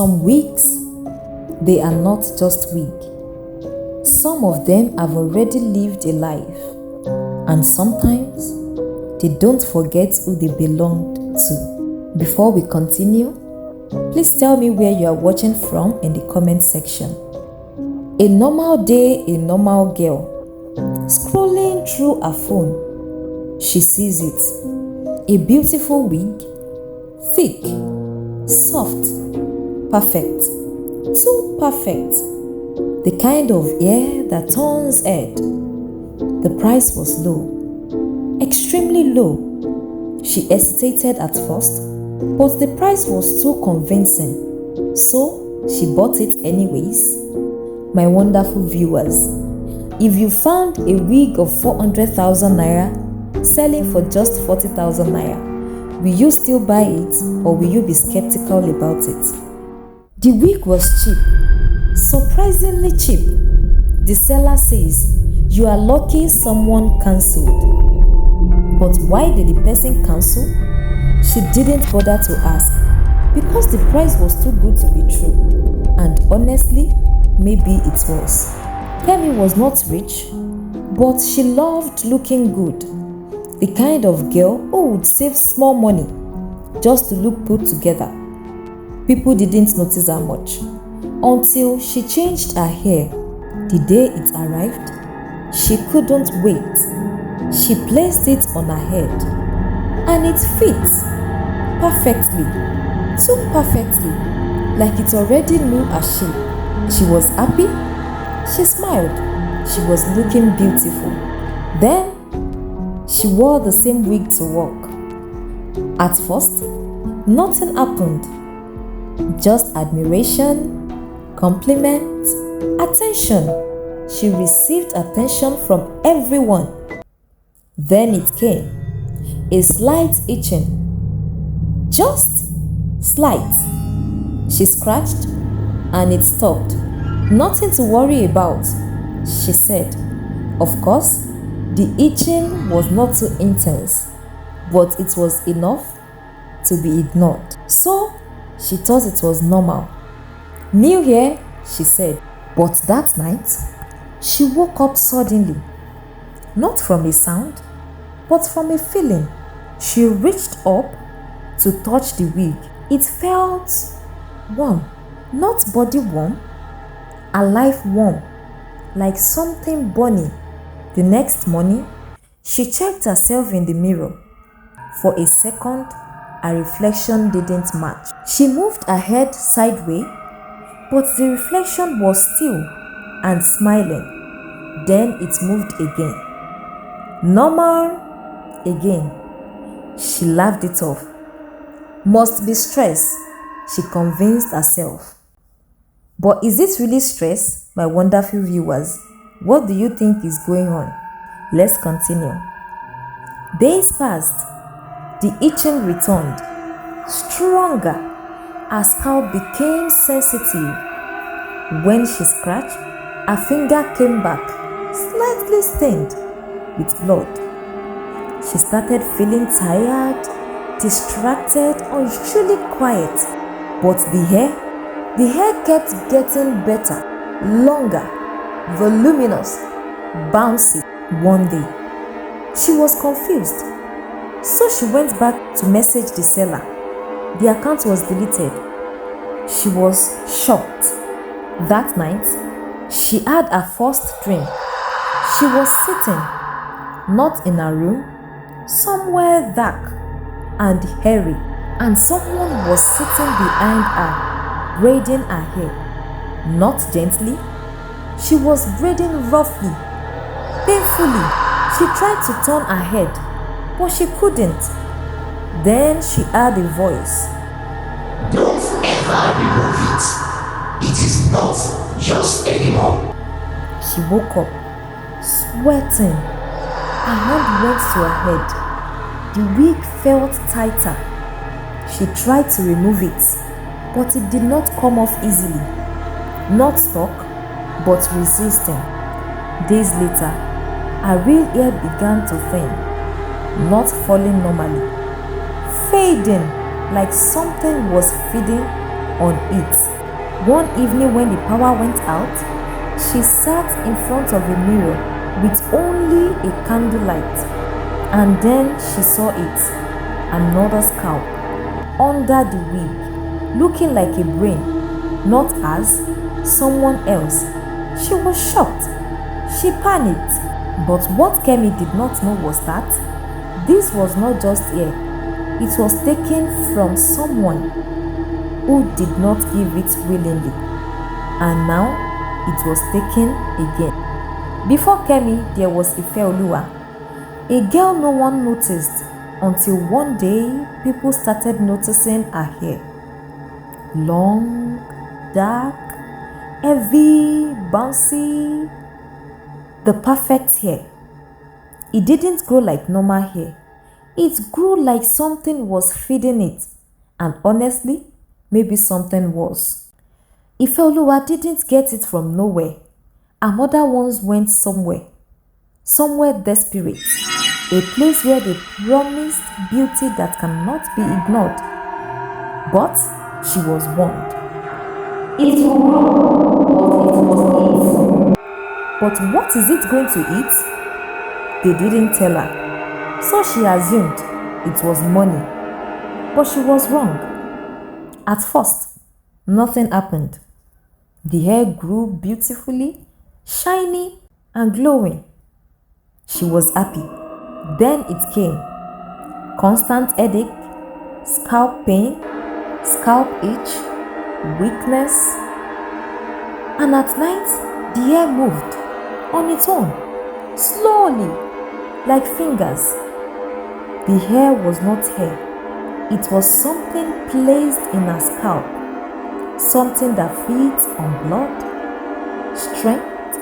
Some wigs, they are not just wig. Some of them have already lived a life, and sometimes they don't forget who they belonged to. Before we continue, please tell me where you are watching from in the comment section. A normal day, a normal girl, scrolling through her phone, she sees it. A beautiful wig, thick, soft, perfect, too perfect. The kind of hair that turns head. The price was low, extremely low. She hesitated at first, but the price was too convincing, so she bought it anyways. My wonderful viewers, if you found a wig of 400,000 naira selling for just 40,000 naira, will you still buy it, or will you be skeptical about it? The wig was cheap, surprisingly cheap. The seller says, "You are lucky someone cancelled." But why did the person cancel? She didn't bother to ask, because the price was too good to be true. And honestly, maybe it was. Kemi was not rich, but she loved looking good. The kind of girl who would save small money just to look put together. People didn't notice her much until she changed her hair. The day it arrived, she couldn't wait. She placed it on her head, and it fits perfectly, too perfectly, like it already knew her shape. She was happy, she smiled, she was looking beautiful. Then, she wore the same wig to work. At first, nothing happened. Just admiration, compliments, attention. She received attention from everyone. Then it came, a slight itching. Just slight. She scratched and it stopped. "Nothing to worry about," she said. Of course, the itching was not too intense, but it was enough to be ignored. So, she thought it was normal. "New hair," she said. But that night, she woke up suddenly. Not from a sound, but from a feeling. She reached up to touch the wig. It felt warm. Not body warm, alive warm, like something burning. The next morning, she checked herself in the mirror. For a second, her reflection didn't match. She moved her head sideways, but the reflection was still and smiling. Then it moved again. Normal again. She laughed it off. Must be stress, she convinced herself. But is it really stress, my wonderful viewers? What do you think is going on? Let's continue. Days passed. The itching returned, stronger. Her scalp became sensitive. When she scratched, her finger came back, slightly stained with blood. She started feeling tired, distracted, unusually quiet. But the hair kept getting better, longer, voluminous, bouncy. One day, she was confused. So she went back to message the seller. The account was deleted. She was shocked. That night, she had her first dream. She was sitting, not in her room, somewhere dark and hairy, and someone was sitting behind her, braiding her hair. Not gently, she was braiding roughly, painfully. She tried to turn her head, but she couldn't. Then she heard a voice. "Don't ever remove it. It is not yours anymore." She woke up, sweating. Her hand went to her head. The wig felt tighter. She tried to remove it, but it did not come off easily. Not stuck, but resisting. Days later, her real hair began to thin, not falling normally, fading like something was feeding on it. One evening when the power went out, she sat in front of a mirror with only a candlelight, and then she saw it, another scalp, under the wig, looking like a brain, not as someone else. She was shocked. She panicked. But what Kemi did not know was that this was not just hair. It was taken from someone who did not give it willingly. And now it was taken again. Before Kemi, there was Ifeoluwa, a girl no one noticed until one day people started noticing her hair. Long, dark, heavy, bouncy, the perfect hair. It didn't grow like normal hair. It grew like something was feeding it. And honestly, maybe something was. Ifeoluwa didn't get it from nowhere. Her mother once went somewhere desperate, a place where they promised beauty that cannot be ignored. But she was warned. It will grow, but it must eat. But what is it going to eat? They didn't tell her. So she assumed it was money. But she was wrong. At first, nothing happened. The hair grew beautifully, shiny and glowing. She was happy. Then it came. Constant headache, scalp pain, scalp itch, weakness. And at night, the hair moved on its own, slowly, like fingers. The hair was not hair. It was something placed in her scalp, something that feeds on blood, strength,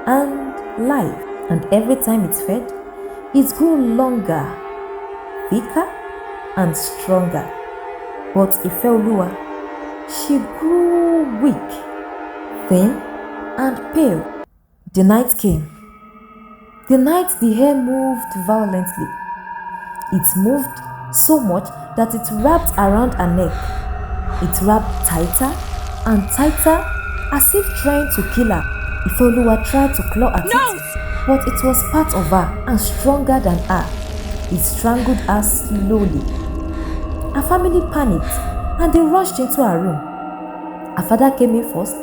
and life. And every time it fed, it grew longer, thicker, and stronger. But Ifeoluwa, she grew weak, thin, and pale. The night came. The night the hair moved violently. It moved so much that it wrapped around her neck. It wrapped tighter and tighter, as if trying to kill her. Ifeoluwa tried to claw at it, but it was part of her and stronger than her. It strangled her slowly. Her family panicked and they rushed into her room. Her father came in first,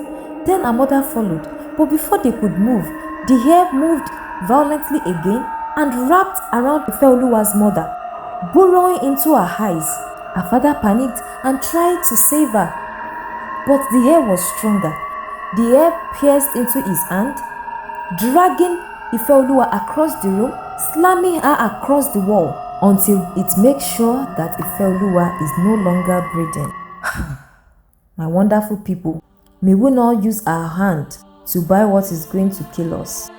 then her mother followed. But before they could move, the hair moved violently again and wrapped around Ifeoluwa's mother, burrowing into her eyes. Her father panicked and tried to save her, but the hair was stronger. The hair pierced into his hand, dragging Ifeoluwa across the room, slamming her across the wall until it makes sure that Ifeoluwa is no longer breathing. My wonderful people, may we not use our hand to buy what is going to kill us.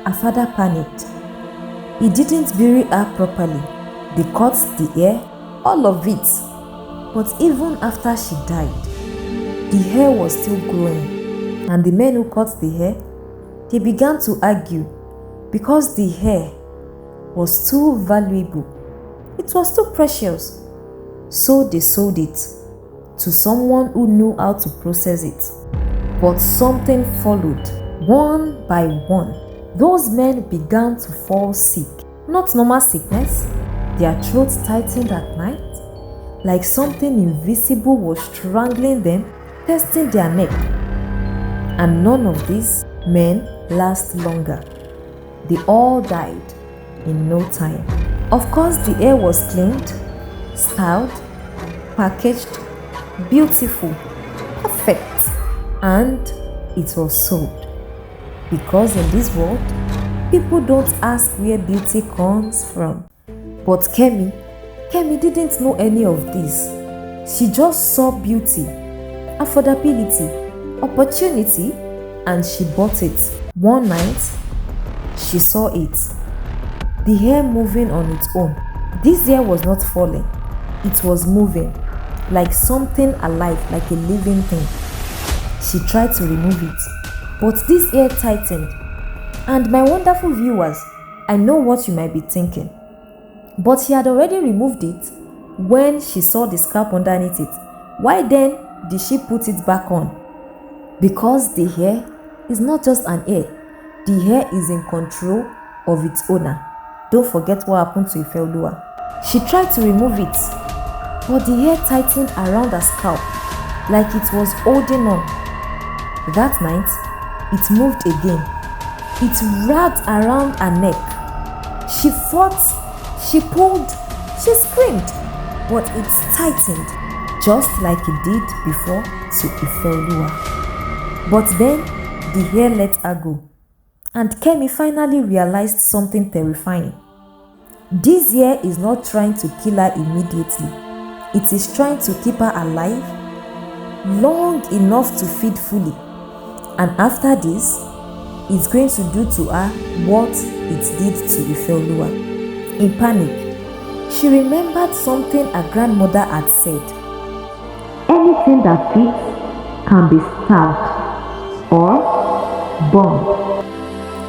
Her father panicked. He didn't bury her properly. They cut the hair, all of it. But even after she died, the hair was still growing. And the men who cut the hair, they began to argue because the hair was too valuable. It was too precious. So they sold it to someone who knew how to process it. But something followed. One by one, those men began to fall sick. Not normal sickness. Their throats tightened at night, like something invisible was strangling them, testing their neck. And none of these men last longer. They all died in no time. Of course, the hair was cleaned, styled, packaged, beautiful, perfect, and it was sold. Because in this world, people don't ask where beauty comes from. But Kemi didn't know any of this. She just saw beauty, affordability, opportunity, and she bought it. One night, she saw it. The hair moving on its own. This hair was not falling. It was moving, like something alive, like a living thing. She tried to remove it, but this hair tightened. And my wonderful viewers, I know what you might be thinking. But she had already removed it when she saw the scalp underneath it. Why then did she put it back on? Because the hair is not just an hair. The hair is in control of its owner. Don't forget what happened to Ifeoluwa. She tried to remove it, but the hair tightened around her scalp like it was holding on. That night, it moved again. It wrapped around her neck. She fought, she pulled, she screamed, but it tightened just like it did before to Ifeoluwa. But then the hair let her go, and Kemi finally realized something terrifying. This hair is not trying to kill her immediately. It is trying to keep her alive long enough to feed fully. And after this, it's going to do to her what it did to Ifeoluwa. In panic, she remembered something her grandmother had said. Anything that feeds can be starved or burned.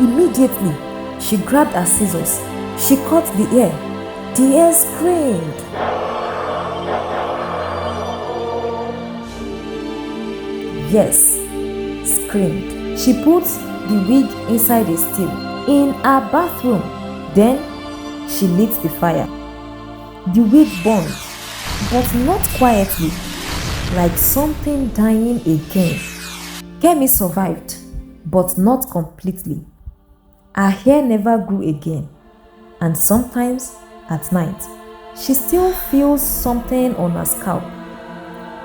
Immediately, she grabbed her scissors. She cut the hair. The hair screamed. Yes, screamed. She put the wig inside a steel in her bathroom. Then she lit the fire. The wig burned, but not quietly, like something dying again. Kemi survived, but not completely. Her hair never grew again, and sometimes at night, she still feels something on her scalp,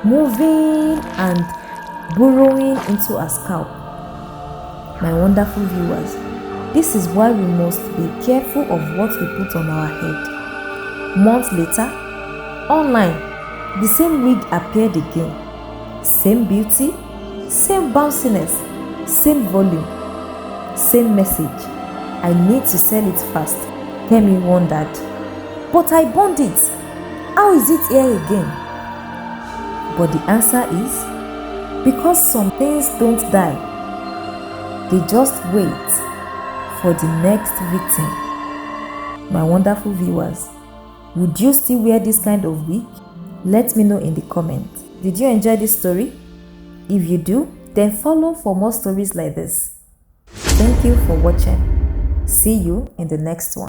moving and burrowing into her scalp. My wonderful viewers, this is why we must be careful of what we put on our head. Months later, online, the same wig appeared again. Same beauty, same bounciness, same volume, same message. I need to sell it fast. Kemi wondered. But I burned it. How is it here again? But the answer is because some things don't die. They just wait for the next victim. My wonderful viewers, would you still wear this kind of wig? Let me know in the comments. Did you enjoy this story? If you do, then follow for more stories like this. Thank you for watching. See you in the next one.